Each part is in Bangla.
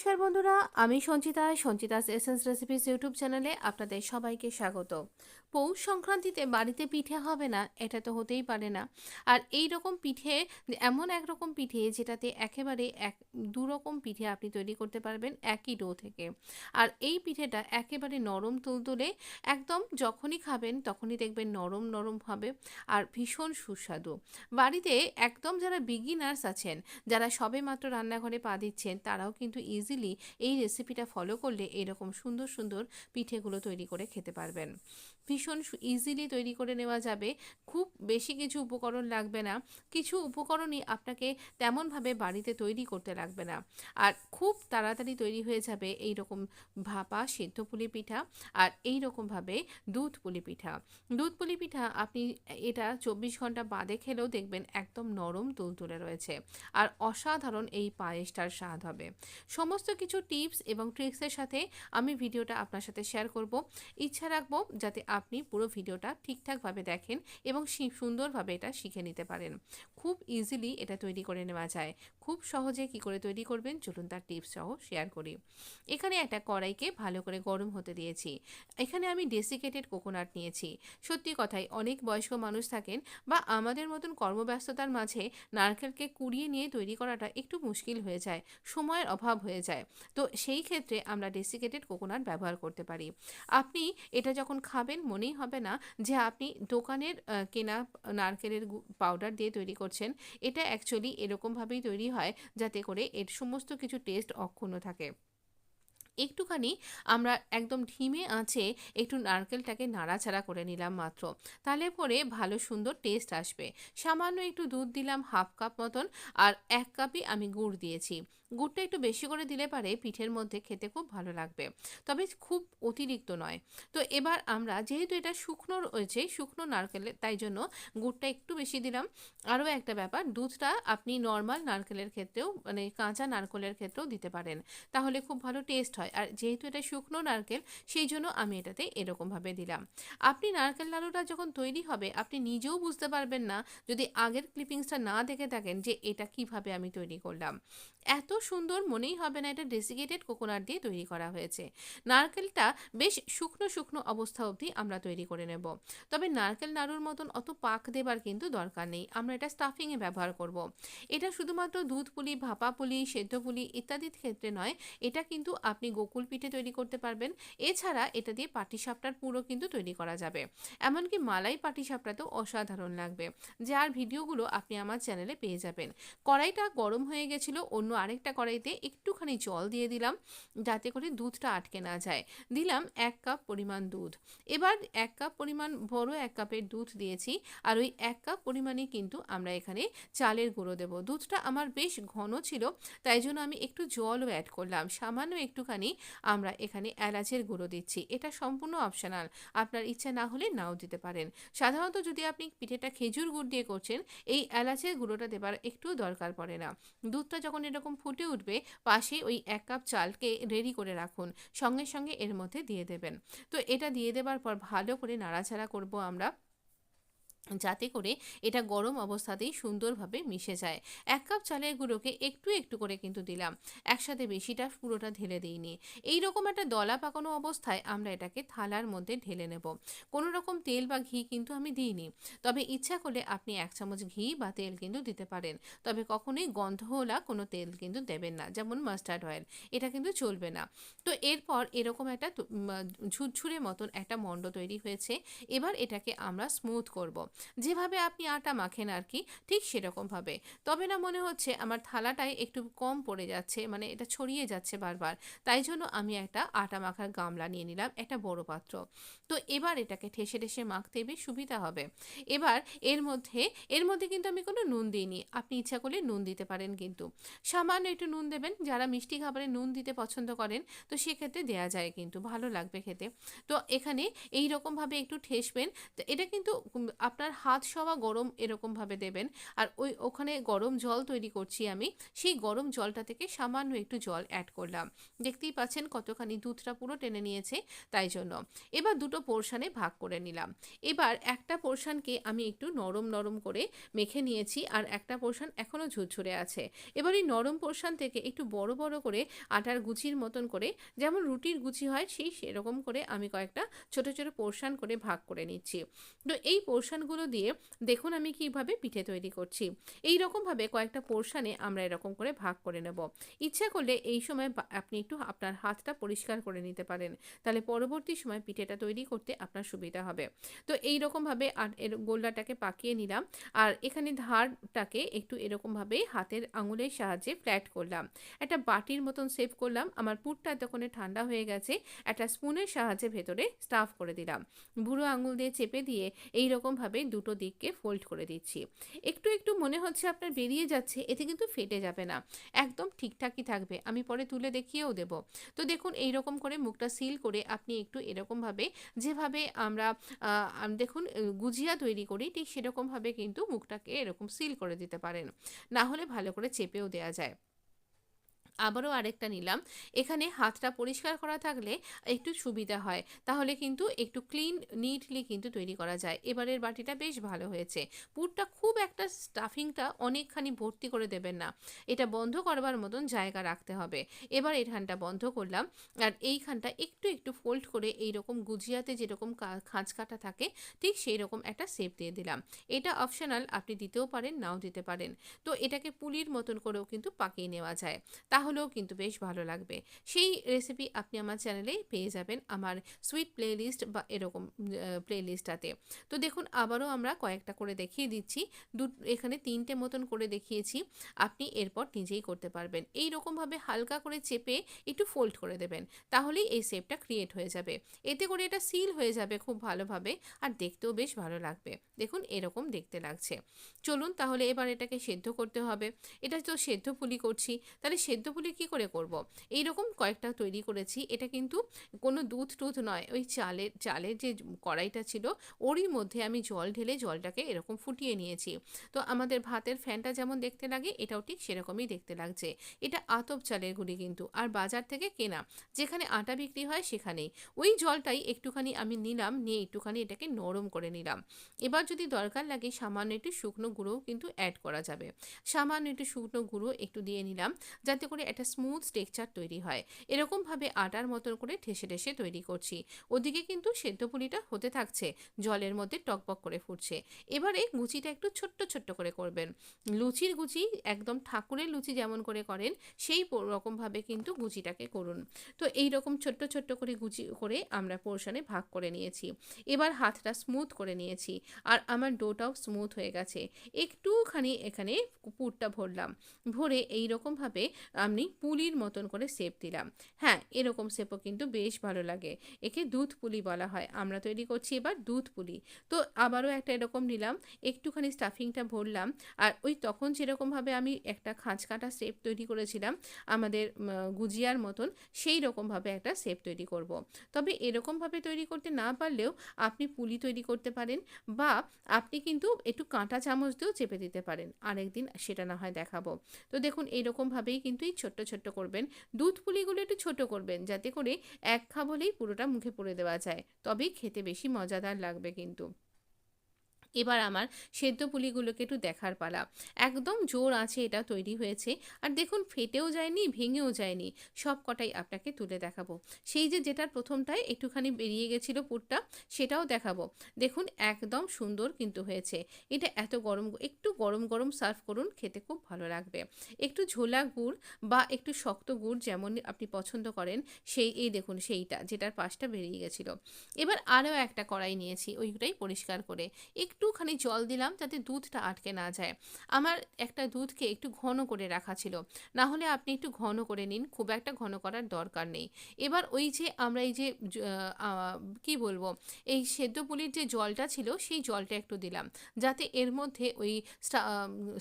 নমস্কার বন্ধুরা, আমি সঞ্চিতাস এসেন্স রেসিপিস ইউটিউব চ্যানেলে আপনাদের সবাইকে স্বাগত। পৌষ সংক্রান্তিতে বাড়িতে পিঠে হবে না, এটা তো হতেই পারে না। আর এই রকম পিঠে, এমন একরকম পিঠে যেটাতে একেবারে দু রকম পিঠে আপনি তৈরি করতে পারবেন একই ডো থেকে। আর এই পিঠেটা একেবারে নরম তুলতুলে, একদম যখনই খাবেন তখনই দেখবেন নরম নরম হবে আর ভীষণ সুস্বাদু। বাড়িতে একদম যারা বিগিনার্স আছেন, যারা সবেমাত্র রান্নাঘরে পা দিচ্ছেন, তারাও কিন্তু ইজিলি এই রেসিপিটা ফলো করলে এরকম সুন্দর সুন্দর পিঠেগুলো তৈরি করে খেতে পারবেন। ভীষণ ইজিলি তৈরি করে নেওয়া যাবে, খুব বেশি কিছু উপকরণ লাগবে না, কিছু উপকরণই আপনাকে তেমনভাবে বাড়িতে তৈরি করতে লাগবে না। আর খুব তাড়াতাড়ি তৈরি হয়ে যাবে এই রকম ভাপা সেদ্ধ পুলি পিঠা আর এই রকমভাবে দুধ পুলি পিঠা। দুধ পুলি পিঠা আপনি এটা 24 ঘন্টা বাদে খেলেও দেখবেন একদম নরম তুলতুলে রয়েছে আর অসাধারণ এই পায়েসটার স্বাদ হবে। সমস্ত কিছু টিপস এবং ট্রিক্সের সাথে আমি ভিডিওটা আপনার সাথে শেয়ার করব। ইচ্ছা রাখবো যাতে আপনি পুরো ভিডিওটা ঠিকঠাকভাবে দেখেন এবং সুন্দরভাবে এটা শিখে নিতে পারেন। খুব ইজিলি এটা তৈরি করে নেওয়া যায়। খুব সহজে কি করে তৈরি করবেন চলুন তার টিপস সহ শেয়ার করি। এখানে একটা কড়াইকে ভালো করে গরম হতে দিয়েছি। এখানে আমি ডেসিকেটেড কোকোনাট নিয়েছি। সত্যি কথাই অনেক বয়স্ক মানুষ থাকেন বা আমাদের মতন কর্মব্যস্ততার মাঝে নারকেলকে কুড়িয়ে নিয়ে তৈরি করাটা একটু মুশকিল হয়ে যায়, সময়ের অভাব হয়ে যায়। তো সেই ক্ষেত্রে আমরা ডেসিকেটেড কোকোনাট ব্যবহার করতে পারি। আপনি এটা যখন খাবেন মনেই হবে না যে আপনি দোকানের কেনা নারকেলের পাউডার দিয়ে তৈরি করছেন। এটা অ্যাকচুয়ালি এরকমভাবেই তৈরি হয় যাতে করে এর সমস্ত কিছু টেস্ট অক্ষুণ্ণ থাকে। একটুখানি আমরা একদম ধিমে আঁচে একটু নারকেলটাকে নাড়াচাড়া করে নিলাম মাত্র, তাহলে পরে ভালো সুন্দর টেস্ট আসবে। সামান্য একটু দুধ দিলাম 1/2 কাপ মতন, আর 1 কাপই আমি গুড় দিয়েছি। গুড়টা একটু বেশি করে দিলে পারে পিঠের মধ্যে খেতে খুব ভালো লাগবে, তবে খুব অতিরিক্ত নয়। তো এবার আমরা যেহেতু এটা শুকনো রয়েছে, শুকনো নারকেলের, তাই জন্য গুড়টা একটু বেশি দিলাম। আরও একটা ব্যাপার, দুধটা আপনি নর্মাল নারকেলের ক্ষেত্রেও মানে কাঁচা নারকেলের ক্ষেত্রেও দিতে পারেন, তাহলে খুব ভালো টেস্ট হয়। আর যেহেতু এটা শুকনো নারকেল, সেই জন্য আমি এটাতে এরকমভাবে দিলাম। আপনি নারকেল লাড়ুটা যখন তৈরি হবে আপনি নিজেও বুঝতে পারবেন না যদি আগের ক্লিপিংসটা না দেখে থাকেন যে এটা কিভাবে আমি তৈরি করলাম। এত সুন্দর মনেই হবে না এটা ডেসিকেটেড কোকোনাট দিয়ে তৈরি করা হয়েছে। নারকেলটা বেশ শুকনো শুকনো অবস্থা অবধি আমরা তৈরি করে নেব। তবে নারকেল নাড়ুর মতন অত পাক দেবার কিন্তু দরকার নেই, আমরা এটা স্টাফিংয়ে ব্যবহার করব। এটা শুধুমাত্র দুধ পুলি, ভাপা পুলি, সেদ্ধ পুলি ইত্যাদির ক্ষেত্রে নয়, এটা কিন্তু আপনি গোকুল পিঠে তৈরি করতে পারবেন। এছাড়া এটা দিয়ে পাটিসাপটার পুরো কিন্তু তৈরি করা যাবে। এমনকি মালাই পাটিসাপটাতেও অসাধারণ লাগবে, যার ভিডিওগুলো আপনি আমার চ্যানেলে পেয়ে যাবেন। কড়াইটা গরম হয়ে গেছিলো, অন্য আরেকটা কড়াইতে একটুখানি জল দিয়ে দিলাম যাতে করে দুধটা আটকে না যায়। দিলাম 1 কাপ পরিমাণ দুধ। এবার 1 কাপ পরিমাণ, বড় 1 কাপের দুধ দিয়েছি। আর ওই 1 কাপ পরিমাণে কিন্তু আমরা এখানে চালের গুঁড়ো দেবো। দুধটা আমার বেশ ঘন ছিল, তাই জন্য আমি একটু জলও অ্যাড করলাম। সামান্য একটুখানি আমরা এখানে এলাচের গুঁড়ো দিচ্ছি, এটা সম্পূর্ণ অপশনাল, আপনার ইচ্ছা না হলে নাও দিতে পারেন। সাধারণত যদি আপনি পিঠেটা খেজুর গুড় দিয়ে করছেন, এই এলাচের গুঁড়োটা দেবার একটু দরকার পড়ে না। দুধটা যখন এরকম ফুটে উঠবে, পাশে ওই 1 কাপ চালকে রেডি করে রাখুন, সঙ্গে সঙ্গে এর মধ্যে দিয়ে দেবেন। তো এটা দিয়ে দেবার পর ভালো করে নাড়াচাড়া করব আমরা, যাতে করে এটা গরম অবস্থাতেই সুন্দরভাবে মিশে যায়। 1 কাপ চালের গুঁড়োকে একটু একটু করে কিন্তু দিলাম, একসাথে বেশিটা পুরোটা ঢেলে দিইনি। এইরকম একটা দলা পাকানো অবস্থায় আমরা এটাকে থালার মধ্যে ঢেলে নেব। কোনো রকম তেল বা ঘি কিন্তু আমি দিইনি, তবে ইচ্ছা করলে আপনি 1 চামচ ঘি বা তেল কিন্তু দিতে পারেন। তবে কখনোই গন্ধওয়ালা কোনো তেল কিন্তু দেবেন না, যেমন মাস্টার্ড অয়েল, এটা কিন্তু চলবে না। তো এরপর এরকম একটা ঝুরঝুরে মতন একটা মণ্ড তৈরি হয়েছে। এবার এটাকে আমরা স্মুথ করব। যেভাবে আপনি আটা মাখেন আর কি, ঠিক সেরকমভাবে। তবে না মনে হচ্ছে আমার থালাটায় একটু কম পড়ে যাচ্ছে, মানে এটা ছড়িয়ে যাচ্ছে বারবার, তাই জন্য আমি একটা আটা মাখার গামলা নিয়ে নিলাম, একটা বড় পাত্র। তো এবার এটাকে ঠেসে ঠেসে মাখতে বেশ সুবিধা হবে। এবার এর মধ্যে কিন্তু আমি কোনো নুন দিইনি, আপনি ইচ্ছা করলে নুন দিতে পারেন, কিন্তু সামান্য একটু নুন দেবেন। যারা মিষ্টি খাবারে নুন দিতে পছন্দ করেন তো সেক্ষেত্রে দেয়া যায়, কিন্তু ভালো লাগবে খেতে। তো এখানে এই রকমভাবে একটু ঠেসবেন। তো এটা কিন্তু আপনার আপনার হাত সওয়া গরম এরকমভাবে দেবেন। আর ওখানে গরম জল তৈরি করছি আমি, সেই গরম জলটা থেকে সামান্য একটু জল অ্যাড করলাম। দেখতেই পাচ্ছেন কতখানি দুধটা পুরো টেনে নিয়েছে, তাই জন্য। এবার দুটো পোর্শনে ভাগ করে নিলাম। এবার একটা পোর্শনকে আমি একটু নরম নরম করে মেখে নিয়েছি, আর একটা পোর্শন এখনও ঝুরঝুরে আছে। এবার এই নরম পোর্শন থেকে একটু বড় বড় করে আটার গুচির মতন করে, যেমন রুটির গুচি হয় সেই সেরকম করে আমি কয়েকটা ছোট ছোট পোর্শন করে ভাগ করে নিচ্ছি। তো এই পোর্শনগুলো দিয়ে দেখুন আমি কিভাবে পিঠে তৈরি করছি। এই রকমভাবে কয়েকটা পোর্শনে আমরা এরকম করে ভাগ করে নেব। ইচ্ছা করলে এই সময় আপনি একটু আপনার হাতটা পরিষ্কার করে নিতে পারেন, তাহলে পরবর্তী সময় পিঠেটা তৈরি করতে আপনার সুবিধা হবে। তো এই রকমভাবে আর এর গোল্লাটাকে পাকিয়ে নিলাম, আর এখানে ধারটাকে একটু এরকমভাবে হাতের আঙুলের সাহায্যে ফ্ল্যাট করলাম, একটা বাটির মতন শেপ করলাম। আমার পুরটা তখন ঠান্ডা হয়ে গেছে, একটা স্পুনের সাহায্যে ভেতরে স্টাফ করে দিলাম। বুড়ো আঙুল দিয়ে চেপে দিয়ে এই রকমভাবে দুটো দিককে ফোল্ড করে দিচ্ছি। একটু একটু মনে হচ্ছে আপনার বেরিয়ে যাচ্ছে, এতে কিন্তু ফেটে যাবে না, একদম ঠিকঠাকই থাকবে। আমি পরে তুলে দেখিয়েও দেব। তো দেখুন এই রকম করে মুখটা সিল করে আপনি একটু এরকমভাবে, যেভাবে আমরা দেখুন গুজিয়া তৈরি করি ঠিক সেরকমভাবে কিন্তু মুখটাকে এরকম সিল করে দিতে পারেন, না হলে ভালো করে চেপেও দেওয়া যায়। আবারও আরেকটা নিলাম। এখানে হাতটা পরিষ্কার করা থাকলে একটু সুবিধা হয়, তাহলে কিন্তু একটু ক্লিন নিটলি কিন্তু তৈরি করা যায়। এবারের বাটিটা বেশ ভালো হয়েছে। পুরটা খুব একটা স্টাফিংটা অনেকখানি ভর্তি করে দেবেন না, এটা বন্ধ করবার মতন জায়গা রাখতে হবে। এবার এখানটা বন্ধ করলাম, আর এইখানটা একটু একটু ফোল্ড করে এইরকম গুজিয়াতে যেরকম খাঁজ কাটা থাকে ঠিক সেই রকম একটা শেপ দিয়ে দিলাম। এটা অপশনাল, আপনি দিতেও পারেন নাও দিতে পারেন। তো এটাকে পুলির মতন করেও কিন্তু পাকিয়ে নেওয়া যায়, তাহলেও কিন্তু বেশ ভালো লাগবে। সেই রেসিপি আপনি আমার চ্যানেলে পেয়ে যাবেন, আমার সুইট প্লেলিস্ট বা এরকম প্লেলিস্টটাতে। তো দেখুন আবারও আমরা কয়েকটা করে দেখিয়ে দিচ্ছি। এখানে 3টে মতন করে দেখিয়েছি, আপনি এরপর নিজেই করতে পারবেন। এই রকমভাবে হালকা করে চেপে একটু ফোল্ড করে দেবেন, তাহলেই এই শেপটা ক্রিয়েট হয়ে যাবে। এতে করে এটা সিল হয়ে যাবে খুব ভালোভাবে, আর দেখতেও বেশ ভালো লাগবে। দেখুন এরকম দেখতে লাগছে। চলুন তাহলে এবার এটাকে সেদ্ধ করতে হবে। এটা তো সেদ্ধ পুলি করছি, তাহলে সেদ্ধ পুলি কী করে করব। এইরকম কয়েকটা তৈরি করেছি। এটা কিন্তু কোনো দুধ টুধ নয়, ওই চালের যে কড়াইটা ছিল ওরই মধ্যে আমি জল ঢেলে জলটাকে এরকম ফুটিয়ে নিয়েছি। তো আমাদের ভাতের ফ্যানটা যেমন দেখতে লাগে এটাও ঠিক সেরকমই দেখতে লাগছে। এটা আতপ চালের গুঁড়ি কিন্তু, আর বাজার থেকে কেনা, যেখানে আটা বিক্রি হয় সেখানেই। ওই জলটাই একটুখানি আমি নিলাম, নিয়ে একটুখানি এটাকে নরম করে নিলাম। এবার যদি দরকার লাগে সামান্য একটু শুকনো গুঁড়োও কিন্তু অ্যাড করা যাবে। সামান্য একটু শুকনো গুঁড়ো একটু দিয়ে নিলাম, যাতে করে একটা স্মুথ টেক্সচার তৈরি হয়। এরকমভাবে আটার মতন করে ঠেসে ঠেসে তৈরি করছি। ওদিকে কিন্তু সেদ্ধ পুলিটা হতে থাকছে, জলের মধ্যে টকবক করে ফুটছে। এবারে গুচিটা একটু ছোট্ট ছোট্ট করে করবেন। লুচির গুচি একদম ঠাকুরের লুচি যেমন করে করেন সেই রকমভাবে কিন্তু গুচিটাকে করুন। তো এই রকম ছোট্ট ছোট্ট করে গুচি করে আমরা পোর্শনে ভাগ করে নিয়েছি। এবার হাতটা স্মুথ করে নিয়েছি, আর আমার ডোটাও স্মুথ হয়ে গেছে। একটুখানি এখানে পুরটা ভরলাম, ভরে এই রকমভাবে আমি পুলির মতন করে শেপ দিলাম। হ্যাঁ, এরকম শেপও কিন্তু বেশ ভালো লাগে। একে দুধ পুলি বলা হয়। আমরা তৈরি করছি এবার দুধ পুলি। তো আবারও একটা এরকম নিলাম, একটুখানি স্টাফিংটা ভরলাম, আর ওই তখন যেরকমভাবে আমি একটা খাঁজ কাটা শেপ তৈরি করেছিলাম আমাদের গুজিয়ার মতন, সেই রকমভাবে একটা শেপ তৈরি করব। তবে এরকমভাবে তৈরি করতে না পারলেও আপনি পুলি তৈরি করতে পারেন, বা আপনি কিন্তু একটু কাঁটা চামচ দিয়েও চেপে দিতে পারেন। আরেকদিন সেটা না হয় দেখাবো। তো দেখুন এইরকমভাবেই কিন্তু এই ছোট্ট ছোট্ট করবেন। দুধ পুলিগুলো একটু ছোট করবেন, যাতে করে এক খা বলেই পুরোটা মুখে পুরে দেওয়া যায়, তবেই খেতে বেশি মজাদার লাগবে কিন্তু। এবার আমার সেদ্ধ পুলিগুলোকে একটু দেখার পালা। একদম জোর আছে এটা তৈরি হয়েছে, আর দেখুন ফেটেও যায়নি, ভেঙেও যায়নি। সব কটাই আপনাকে তুলে দেখাবো। সেই যেটার প্রথমটায় একটুখানি বেরিয়ে গেছিলো পুরটা, সেটাও দেখাবো। দেখুন একদম সুন্দর কিন্তু হয়েছে। এটা এত গরম, একটু গরম গরম সার্ভ করুন, খেতে খুব ভালো লাগবে। একটু ঝোলা গুড় বা একটু শক্ত গুড় যেমন আপনি পছন্দ করেন, এই দেখুন সেইটা যেটার পাশটা বেরিয়ে গেছিলো। এবার আরও একটা কড়াই নিয়েছি, ওইটাই পরিষ্কার করে একটুখানি জল দিলাম যাতে দুধটা আটকে না যায়। আমার একটা দুধকে একটু ঘন করে রাখা ছিল, না হলে আপনি একটু ঘন করে নিন, খুব একটা ঘন করার দরকার নেই। এবার ওই যে আমরা এই যে কি বলবো, এই সেদ্ধ পুলির যে জলটা ছিল সেই জলটা একটু দিলাম, যাতে এর মধ্যে ওই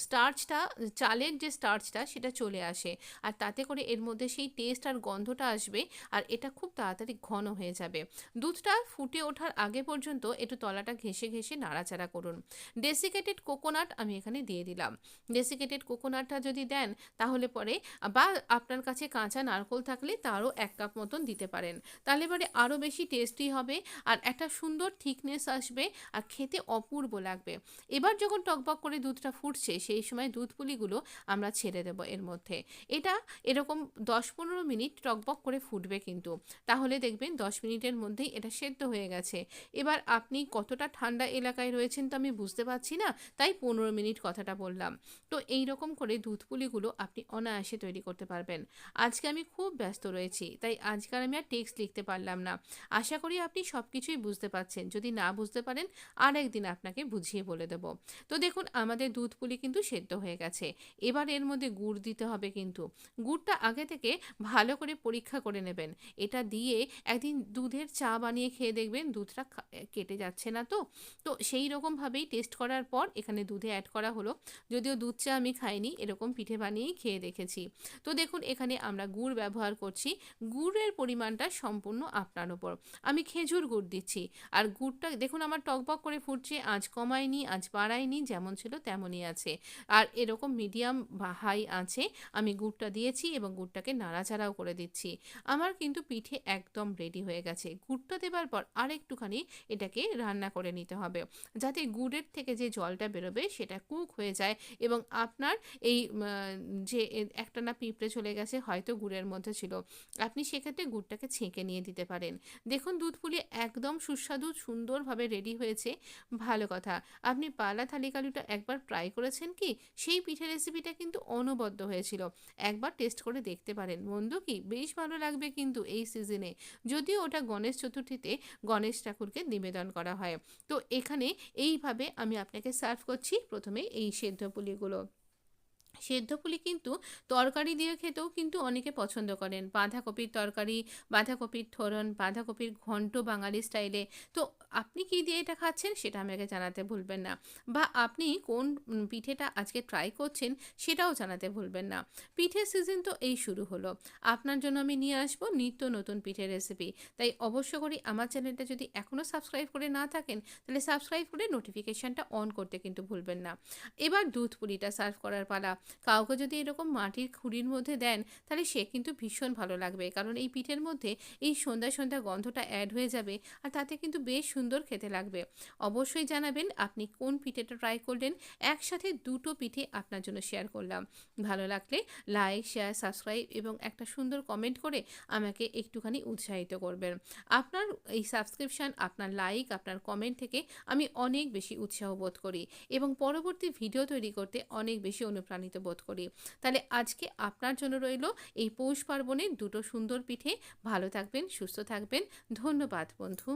স্টার্চটা, চালের যে স্টার্চটা সেটা চলে আসে, আর তাতে করে এর মধ্যে সেই টেস্ট আর গন্ধটা আসবে, আর এটা খুব তাড়াতাড়ি ঘন হয়ে যাবে। দুধটা ফুটে ওঠার আগে পর্যন্ত একটু তলাটা ঘেঁষে ঘেঁষে নাড়াচাড়া নাড়াচাড়া করুন। ডেসিকেটেড কোকোনাট আমি এখানে দিয়ে দিলাম। ডেসিকেটেড কোকোনাটটা যদি দেন তাহলে পরে বা আপনার কাছে কাঁচা নারকোল থাকলে তারও 1 কাপ মতন দিতে পারেন। তাহলে পরে আরও বেশি টেস্টি হবে আর একটা সুন্দর থিকনেস আসবে আর খেতে অপূর্ব লাগবে। এবার যখন টকবক করে দুধটা ফুটছে সেই সময় দুধ পুলিগুলো আমরা ছেড়ে দেবো এর মধ্যে। এটা এরকম 10-15 মিনিট টকবক করে ফুটবে কিন্তু। তাহলে দেখবেন 10 মিনিটের মধ্যেই এটা সেদ্ধ হয়ে গেছে। এবার আপনি কতটা ঠান্ডা এলাকায় রয়েছেন তো আমি বুঝতে পারছি না, তাই 15 মিনিট কথাটা বললাম। তো এই রকম করে দুধ পুলিগুলো আপনি অনায়াসে তৈরি করতে পারবেন। আজকে আমি খুব ব্যস্ত রয়েছি, তাই আজকে আর আমি আর টেক্সট লিখতে পারলাম না। আশা করি আপনি সব কিছুই বুঝতে পারছেন। যদি না বুঝতে পারেন আরেকদিন আপনাকে বুঝিয়ে বলে দেব। তো দেখুন আমাদের দুধ পুলি কিন্তু সেদ্ধ হয়ে গেছে। এবার এর মধ্যে গুড় দিতে হবে কিন্তু। গুড়টা আগে থেকে ভালো করে পরীক্ষা করে নেবেন। এটা দিয়ে একদিন দুধের চা বানিয়ে খেয়ে দেখবেন দুধটা কেটে যাচ্ছে না তো। তো সেই রকমভাবেই টেস্ট করার পর এখানে দুধে অ্যাড করা হলো। যদিও দুধ চা আমি খাইনি, এরকম পিঠে বানিয়েই খেয়ে দেখেছি। তো দেখুন এখানে আমরা গুড় ব্যবহার করছি। গুড়ের পরিমাণটা সম্পূর্ণ আপনার ওপর। আমি খেজুর গুড় দিচ্ছি। আর গুড়টা দেখুন আমার টকবক করে ফুটছে, আঁচ কমাইনি, আঁচ বাড়াইনি, যেমন ছিল তেমনই আছে। আর এরকম মিডিয়াম বা হাই আঁচে আমি গুড়টা দিয়েছি এবং গুড়টাকে নাড়াচাড়াও করে দিচ্ছি। আমার কিন্তু পিঠে একদম রেডি হয়ে গেছে। গুড়টা দেবার পর আরেকটুখানি এটাকে রান্না করে নিতে হবে, যাতে গুড়ের থেকে যে জলটা বেরোবে সেটা কুক হয়ে যায় এবং আপনার এই যে একটানা পিঁপড়ে চলে গেছে হয়তো গুড়ের মধ্যে ছিল, আপনি সেক্ষেত্রে গুড়টাকে ছেঁকে নিয়ে দিতে পারেন। দেখুন দুধ পুলি একদম সুস্বাদু সুন্দরভাবে রেডি হয়েছে। ভালো কথা, আপনি পালা থালি কালুটা একবার ট্রাই করেছেন কি? সেই পিঠে রেসিপিটা কিন্তু অনবদ্য হয়েছিল। একবার টেস্ট করে দেখতে পারেন। মন্দ কি? বেশ ভালো লাগবে কিন্তু এই সিজনে। যদিও ওটা গণেশ চতুর্থীতে গণেশ ঠাকুরকে নিবেদন করা হয়। তো এখানে এইভাবে আমি আপনাকে সার্ভ করছি। প্রথমে এই সেদ্ধ পুলিগুলো। সেদ্ধ পুলি কিন্তু তরকারি দিয়ে খেতেও কিন্তু অনেকে পছন্দ করেন। বাঁধাকপির তরকারি, বাঁধাকপির থোড়ন, বাঁধাকপির ঘন্ট বাঙালি স্টাইলে। তো আপনি কী দিয়ে এটা খাচ্ছেন সেটা আমাকে জানাতে ভুলবেন না। বা আপনি কোন পিঠেটা আজকে ট্রাই করছেন সেটাও জানাতে ভুলবেন না। পিঠের সিজন তো এই শুরু হলো। আপনার জন্য আমি নিয়ে আসবো নিত্য নতুন পিঠের রেসিপি। তাই অবশ্য করে আমার চ্যানেলটা যদি এখনও সাবস্ক্রাইব করে না থাকেন তাহলে সাবস্ক্রাইব করে নোটিফিকেশানটা অন করতে কিন্তু ভুলবেন না। এবার দুধ পুলিটা সার্ভ করার পালা। কাউকে যদি এরকম মাটির খুঁড়ির মধ্যে দেন তাহলে সে কিন্তু ভীষণ ভালো লাগবে, কারণ এই পিঠের মধ্যে এই সন্ধ্যা সন্ধ্যা গন্ধটা অ্যাড হয়ে যাবে আর তাতে কিন্তু বেশ সুন্দর খেতে লাগবে। অবশ্যই জানাবেন আপনি কোন পিঠেটা ট্রাই করলেন। একসাথে দুটো পিঠে আপনার জন্য শেয়ার করলাম। ভালো লাগলে লাইক, শেয়ার, সাবস্ক্রাইব এবং একটা সুন্দর কমেন্ট করে আমাকে একটুখানি উৎসাহিত করবেন। আপনার এই সাবস্ক্রিপশান, আপনার লাইক, আপনার কমেন্ট থেকে আমি অনেক বেশি উৎসাহ বোধ করি এবং পরবর্তী ভিডিও তৈরি করতে অনেক বেশি অনুপ্রাণিত বোধ করি। তাহলে আজকে আপনার জন্য রইল এই পৌষ পার্বণের দুটো সুন্দর পিঠে। ভালো থাকবেন, সুস্থ থাকবেন। ধন্যবাদ বন্ধু।